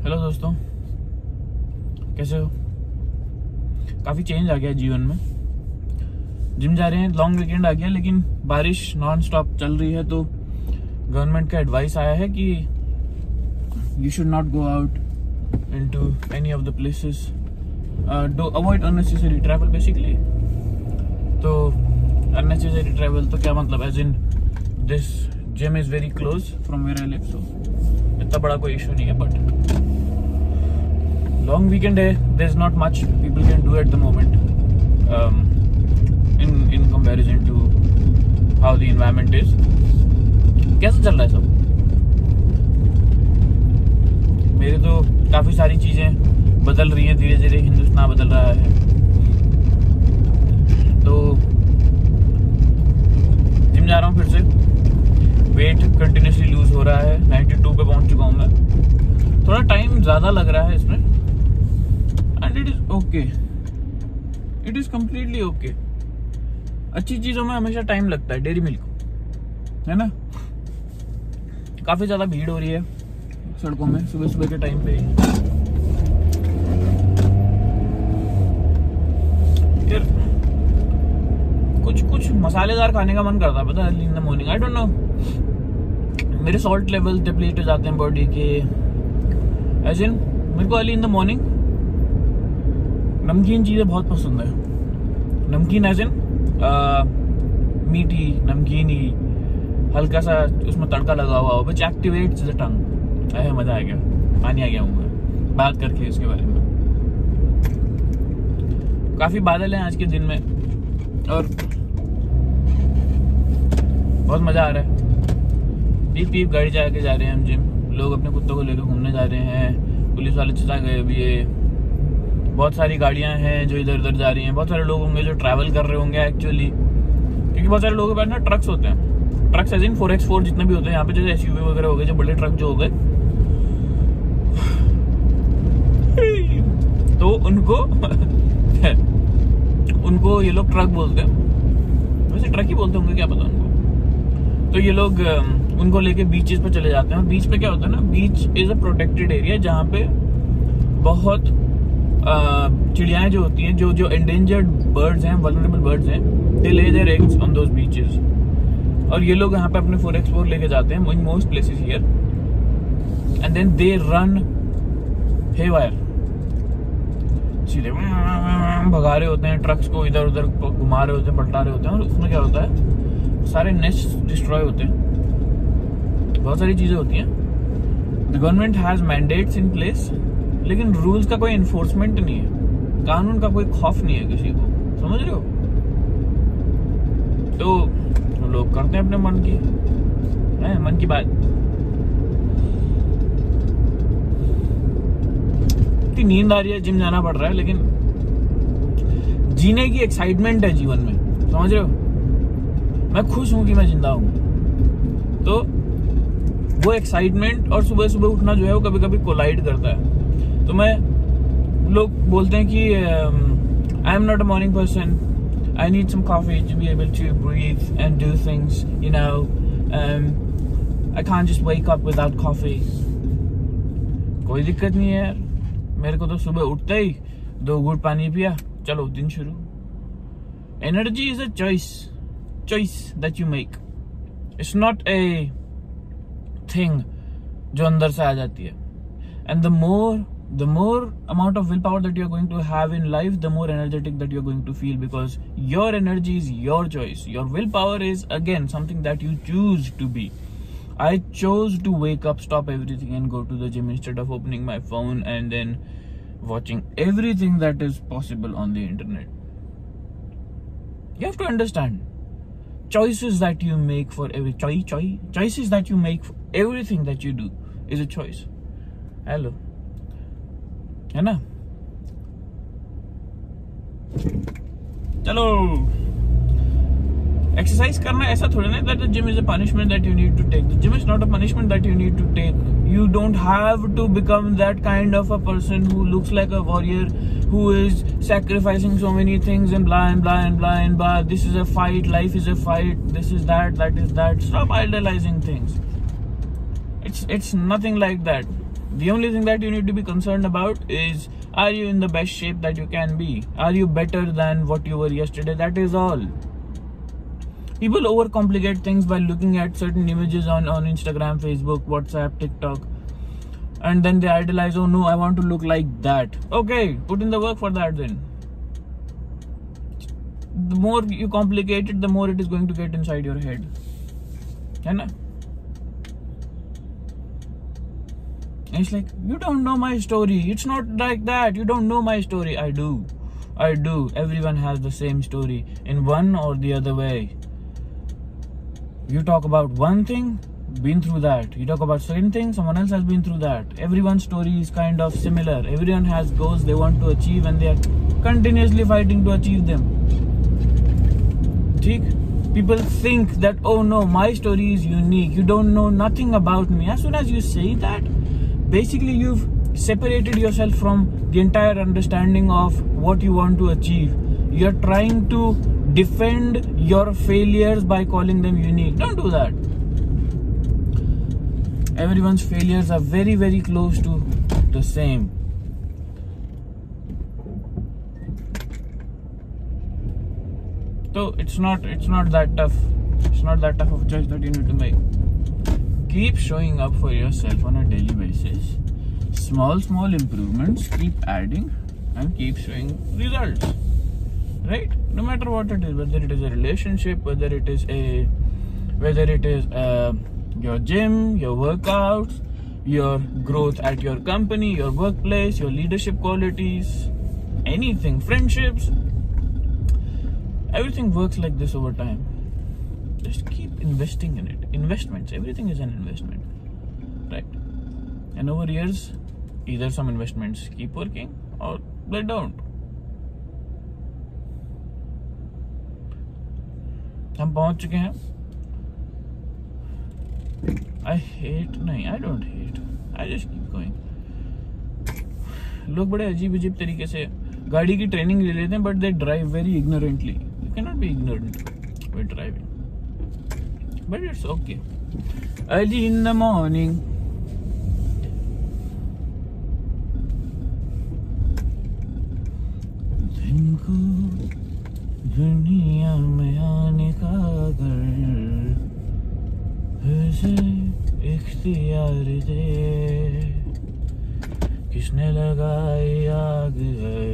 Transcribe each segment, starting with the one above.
Hello दोस्तों, कैसे हो? काफ़ी चेंज आ गया जीवन में। जिम जा रहे हैं, लॉन्ग वीकेंड आ गया, लेकिन बारिश नॉन स्टॉप चल रही है। तो गवर्नमेंट का एडवाइस आया है कि you should not go out into any of the places, do avoid unnecessary travel basically. तो अननेसेसरी ट्रैवल तो क्या मतलब, as in this gym is very close from where I live, so इतना बड़ा कोई इशू नहीं है। बट long weekend है, there's not much people can do at the moment in comparison to how the environment is. कैसा चल रहा है सब? मेरे तो काफी सारी चीजें बदल रही हैं धीरे धीरे, हिंदुस्तान बदल रहा है। तो जिम जा रहा हूँ फिर से, वेट कंटिन्यूसली लूज हो रहा है, 92 पे पहुंच चुका हूँ मैं। थोड़ा टाइम ज्यादा लग रहा है इसमें, and it is okay, it is completely okay। अच्छी चीजों में हमेशा टाइम लगता है, डेयरी मिल्क है ना। काफी ज्यादा भीड़ हो रही है सड़कों में सुबह सुबह के टाइम पे। यार कुछ मसालेदार खाने का मन करता है, पता है, in the morning. I don't know, मेरे सॉल्ट लेवल डिप्लीट हो जाते हैं बॉडी के। एज इन मेरे को अर्ली इन द मॉर्निंग नमकीन चीजें बहुत पसंद है। नमकीन एज इन मीठी नमकीनी, हल्का सा उसमें तड़का लगा हुआ हो, विच एक्टिवेट्स द टंग। अरे मजा आ गया, पानी आ गया मुंह बात करके इसके बारे में। काफी बादल हैं आज के दिन में और बहुत मजा आ रहा है। पीप पीप गाड़ी जाके जा रहे हैं हम जिम। लोग अपने कुत्तों को लेकर घूमने जा रहे हैं, पुलिस वाले चला गए अभी। ये बहुत सारी गाड़ियां हैं जो इधर उधर जा रही हैं। बहुत सारे लोग होंगे जो ट्रैवल कर रहे होंगे एक्चुअली, क्योंकि बहुत सारे लोगों के पास ना ट्रक्स होते हैं। ट्रक्स एज इन 4x4 जितने भी होते हैं यहाँ पे, जैसे एसयूवी वगैरह हो गए, जो बड़े ट्रक जो हो गए, तो उनको ये लोग ट्रक बोलते हैं। वैसे ट्रक ही बोलते होंगे, क्या पता उनको। तो ये लोग उनको लेके बीचेस पे चले जाते हैं। और बीच पे क्या होता है ना, beach is a protected area जहाँ पे बहुत चिड़ियाएं जो होती हैं, जो एंडेंजर्ड बर्ड्स हैं, वल्नरेबल बर्ड्स हैं, they lay their eggs on those beaches. और ये लोग यहाँ पे अपने 4x4 लेके जाते हैं in most places here, and then they run haywire, सीधे भगा रहे होते हैं ट्रक्स को, इधर उधर घुमा रहे होते हैं, पलटा रहे होते हैं। और उसमें क्या होता है, सारे नेस्ट डिस्ट्रॉय होते हैं, बहुत सारी चीजें होती हैं। The government has mandates in place, लेकिन रूल्स का कोई इन्फोर्समेंट नहीं है, कानून का कोई खौफ नहीं है किसी को, समझ रहे हो। तो लोग करते हैं अपने मन की बात। इतनी नींद आ रही है, जिम जाना पड़ रहा है, लेकिन जीने की एक्साइटमेंट है जीवन में, समझ रहे हो। मैं खुश हूं कि मैं जिंदा हूं। तो वो एक्साइटमेंट और सुबह सुबह उठना जो है वो कभी कभी कोलाइड करता है। तो लोग बोलते हैं कि I am not a morning person, I need some coffee to be able to breathe and do things, you know, I can't just wake up without coffee. कोई दिक्कत नहीं है यार, मेरे को तो सुबह उठते ही 2 घूंट पानी पिया, चलो दिन शुरू। Energy is a choice that you make, it's not a thing जो अंदर से आ जाती है। And the more amount of willpower that you're going to have in life, the more energetic that you're going to feel, because your energy is your choice. Your willpower is again something that you choose to be. I chose to wake up, stop everything and go to the gym instead of opening my phone and then watching everything that is possible on the internet. You have to understand, choices that you make for choices that you make for everything that you do is a choice. Hello, है ना। चलो, exercise करना ऐसा थोड़ा ना that the gym is a punishment that you need to take. The gym is not a punishment that you need to take. You don't have to become that kind of a person who looks like a warrior, who is sacrificing so many things and blah and blah and blah and blah. This is a fight, life is a fight, this is that, that is that. Stop idealizing things. It's nothing like that. The only thing that you need to be concerned about is, are you in the best shape that you can be? Are you better than what you were yesterday? That is all. People overcomplicate things by looking at certain images on Instagram, Facebook, WhatsApp, TikTok, and then they idolize, oh no, I want to look like that. Okay, put in the work for that then. The more you complicate it, the more it is going to get inside your head. And it's like, you don't know my story. It's not like that. You don't know my story. I do. Everyone has the same story in one or the other way. You talk about one thing, been through that. You talk about certain things, someone else has been through that. Everyone's story is kind of similar. Everyone has goals they want to achieve and they are continuously fighting to achieve them. People think that, oh no, my story is unique. You don't know nothing about me. As soon as you say that, basically you've separated yourself from the entire understanding of what you want to achieve. You're trying to defend your failures by calling them unique. Don't do that. Everyone's failures are very, very close to the same. So it's not that tough. It's not that tough of a choice that you need to make. Keep showing up for yourself on a daily basis. Small improvements, keep adding and keep showing results. Right? No matter what it is, whether it is a relationship, whether it is your gym, your workouts, your growth at your company, your workplace, your leadership qualities, anything, friendships, everything works like this over time. Just keep investing in it. Investments, everything is an investment, right? And over years, either some investments keep working or they don't. हम पहुंच चुके हैं. I don't hate. I just keep going. लोग बड़े अजीब तरीके से गाड़ी की ट्रेनिंग ले लेते हैं, but they drive very ignorantly. You cannot be ignorant with driving. But it's okay. Early in the morning. दिन को दुनिया में आने का अगर ऐसे इख्तियार दे, किसने लगाई आग है.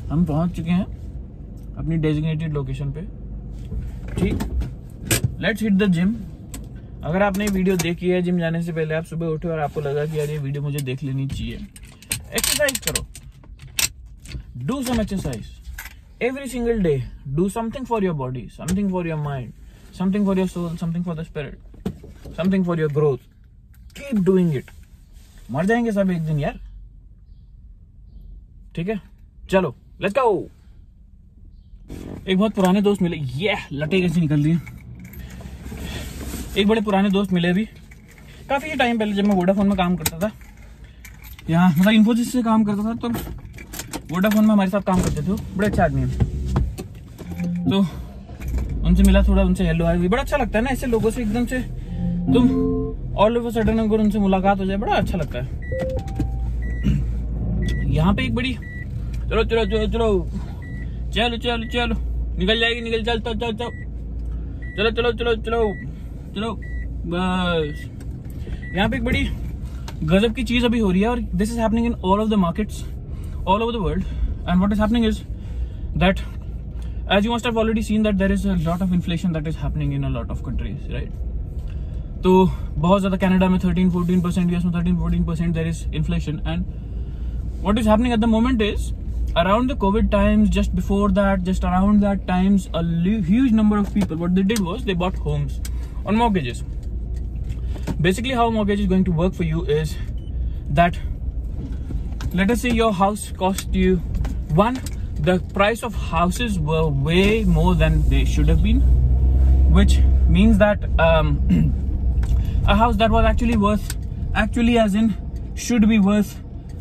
हम पहुंच चुके हैं अपनी डेजिग्नेटेड लोकेशन पे. ठीक, लेट्स हिट द जिम. अगर आपने वीडियो देखी है जिम जाने से पहले, आप सुबह उठे और आपको लगा कि यार ये वीडियो मुझे देख लेनी चाहिए, एक्सरसाइज करो. Do some exercise every single day. Do something for your body, something for your mind, something for your soul, something for the spirit, something for your growth. Keep doing it. मर जाएंगे सब एक दिन यार. ठीक है, चलो लेट्स गो. एक बहुत पुराने दोस्त मिले. ये लटे कैसे निकल रही है. एक बड़े पुराने दोस्त मिले अभी काफी टाइम पहले, जब मैं वोडाफोन में काम करता था. यहाँ मतलब इन्फोसिस से काम करता था, तो वोडाफोन में हमारे साथ काम करते थे. बड़े अच्छा आदमी है. तो उनसे मिला, थोड़ा उनसे हेलो हाय हुई. बड़ा अच्छा लगता है ना ऐसे लोगों से एकदम से तुम ऑल ऑफ अ सडन अगर उनसे मुलाकात हो जाए, बड़ा अच्छा लगता है. यहाँ पे एक बड़ी चलो चलो चलो चलो चलो चलो चलो निकल जाएगी, निकल चल चल चल चलो चलो चलो चलो चलो बस. यहाँ पे एक बड़ी गजब की चीज अभी हो रही है, और this is happening in all of the markets all over the world. And what is happening is that, as you must have already seen, that there is a lot of inflation that is happening in a lot of countries, right? तो बहुत ज़्यादा Canada में 13-14%, US में 13-14% there is inflation. And what is happening at the moment is, around the COVID times, just before that, just around that times, a huge number of people, what they did was they bought homes on mortgages. Basically how mortgage is going to work for you is that, let us say your house cost you the price of houses were way more than they should have been, which means that a house that was actually as in should be worth,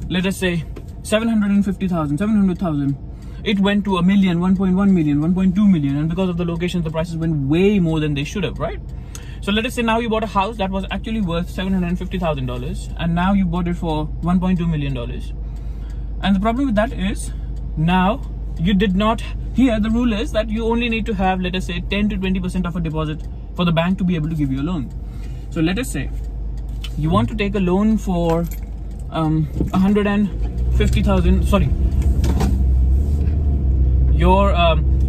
let us say 750,000, 700,000, it went to 1 million, 1.1 million, 1.2 million, and because of the locations the prices went way more than they should have, right? So let us say now you bought a house that was actually worth $750,000 and now you bought it for $1.2 million. And the problem with that is now you did not, here the rule is that you only need to have, let us say 10 to 20% of a deposit for the bank to be able to give you a loan. So let us say you want to take a loan for 150,000, sorry, your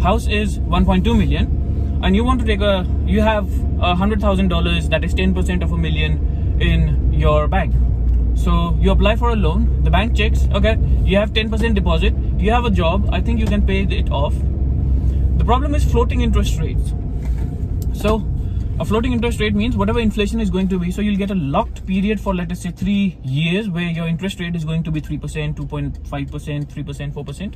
house is 1.2 million and you want to take you have $100,000, that is 10% of $1 million in your bank. So you apply for a loan, the bank checks, okay, you have 10% deposit, you have a job, I think you can pay it off. The problem is floating interest rates. So a floating interest rate means whatever inflation is going to be, so you'll get a locked period for, let us say 3 years where your interest rate is going to be 3%, 2.5%, 3%, 4%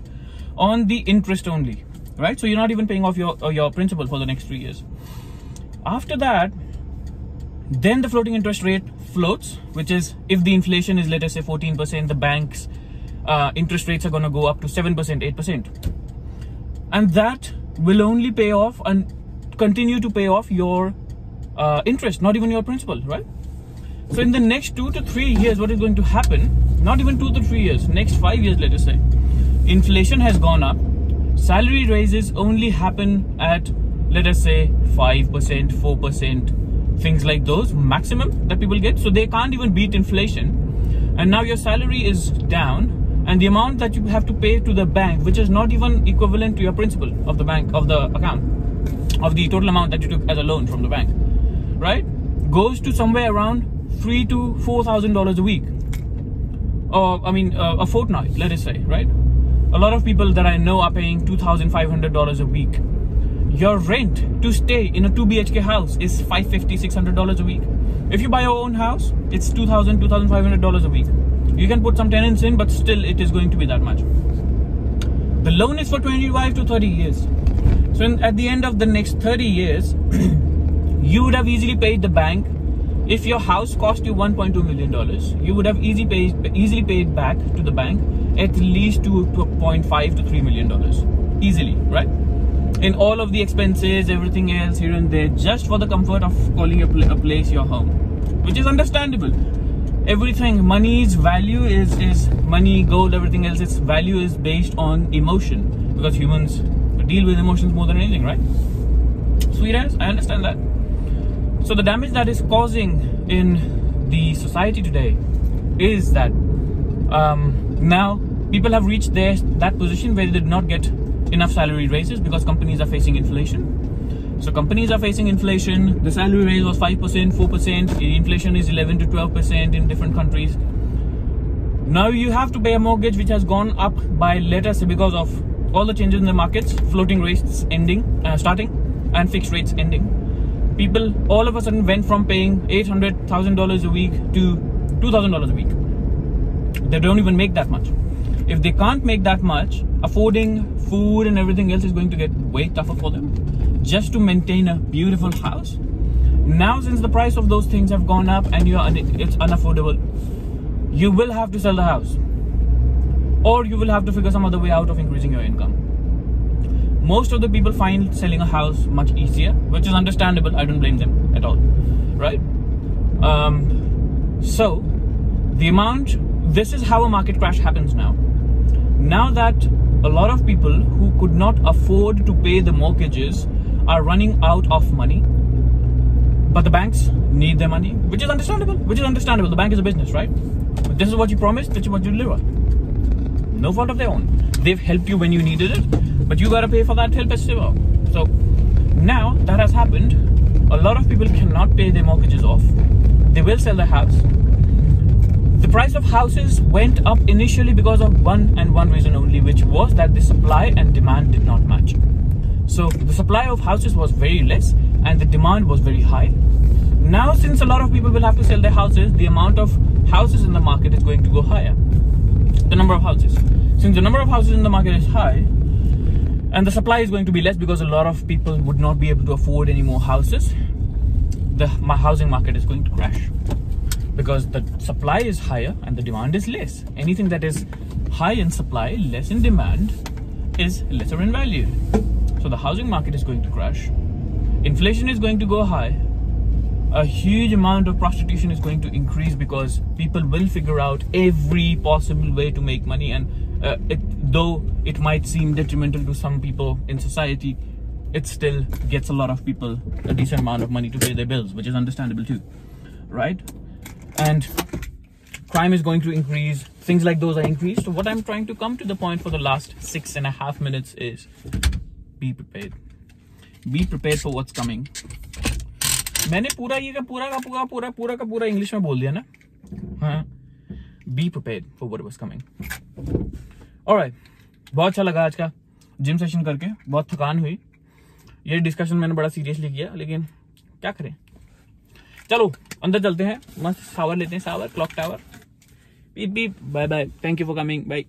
on the interest only, right? So you're not even paying off your principal for the next 3 years. After that, then the floating interest rate floats, which is if the inflation is, let us say 14%, the bank's interest rates are going to go up to 7%, 8%. And that will only pay off and continue to pay off your interest, not even your principal, right? So in the next 2 to 3 years, what is going to happen, not even 2 to 3 years, next 5 years, let us say, inflation has gone up, salary raises only happen at, let us say 5%, 4%, things like those maximum that people get. So they can't even beat inflation. And now your salary is down and the amount that you have to pay to the bank, which is not even equivalent to your principal of the bank, of the account, of the total amount that you took as a loan from the bank, right, goes to somewhere around $3,000 to $4,000 a week, or I mean a fortnight, let us say, right? A lot of people that I know are paying $2,500 a week. Your rent to stay in a 2 BHK house is $550, $600 a week. If you buy your own house, it's $2,000, $2,500 a week. You can put some tenants in, but still it is going to be that much. The loan is for 25 to 30 years. So at the end of the next 30 years, you would have easily paid the bank. If your house cost you $1.2 million, you would have easily paid back to the bank at least to $2.5 to $3 million. Easily, right? In all of the expenses, everything else here and there, just for the comfort of calling a place your home, which is understandable. Everything, money's value is money, gold, everything else, its value is based on emotion, because humans deal with emotions more than anything, right? Sweet as, I understand that. So the damage that is causing in the society today is that now people have reached that position where they did not get enough salary raises because companies are facing inflation. So companies are facing inflation. The salary raise was 5%, 4%. Inflation is 11 to 12% in different countries. Now you have to pay a mortgage which has gone up by, let us say, because of all the changes in the markets, floating rates starting and fixed rates ending. People all of a sudden went from paying $800,000 a week to $2,000 a week. They don't even make that much. If they can't make that much, affording food and everything else is going to get way tougher for them just to maintain a beautiful house. Now, since the price of those things have gone up and it's unaffordable, you will have to sell the house, or you will have to figure some other way out of increasing your income. Most of the people find selling a house much easier, which is understandable. I don't blame them at all, right? So this is how a market crash happens now. Now that a lot of people who could not afford to pay the mortgages are running out of money, but the banks need their money, which is understandable. The bank is a business, right? This is what you promised, this is what you deliver. No fault of their own. They've helped you when you needed it, but you gotta pay for that help as well. So now that has happened, a lot of people cannot pay their mortgages off. They will sell their house. The price of houses went up initially because of one reason only, which was that the supply and demand did not match. So the supply of houses was very less and the demand was very high. Now, since a lot of people will have to sell their houses, the amount of houses in the market is going to go higher. The number of houses. Since the number of houses in the market is high and the supply is going to be less because a lot of people would not be able to afford any more houses, the housing market is going to crash. Because the supply is higher and the demand is less. Anything that is high in supply, less in demand, is lesser in value. So the housing market is going to crash. Inflation is going to go high. a huge amount of prostitution is going to increase because people will figure out every possible way to make money, and though it might seem detrimental to some people in society, it still gets a lot of people a decent amount of money to pay their bills, which is understandable too, right? And crime is going to increase, things like those are increased. So what I'm trying to come to the point for the last 6.5 minutes is be prepared. Be prepared for what's coming. मैंने पूरा English में बोल दिया ना. हाँ, be prepared for what was coming. Alright, बहुत अच्छा लगा आज का जिम सेशन करके, बहुत थकान हुई. ये डिस्कशन मैंने बड़ा सीरियसली किया, लेकिन क्या करें. चलो अंदर चलते हैं, मस्त शावर लेते हैं, shower, clock tower. Beep beep, bye bye, thank you for coming, bye.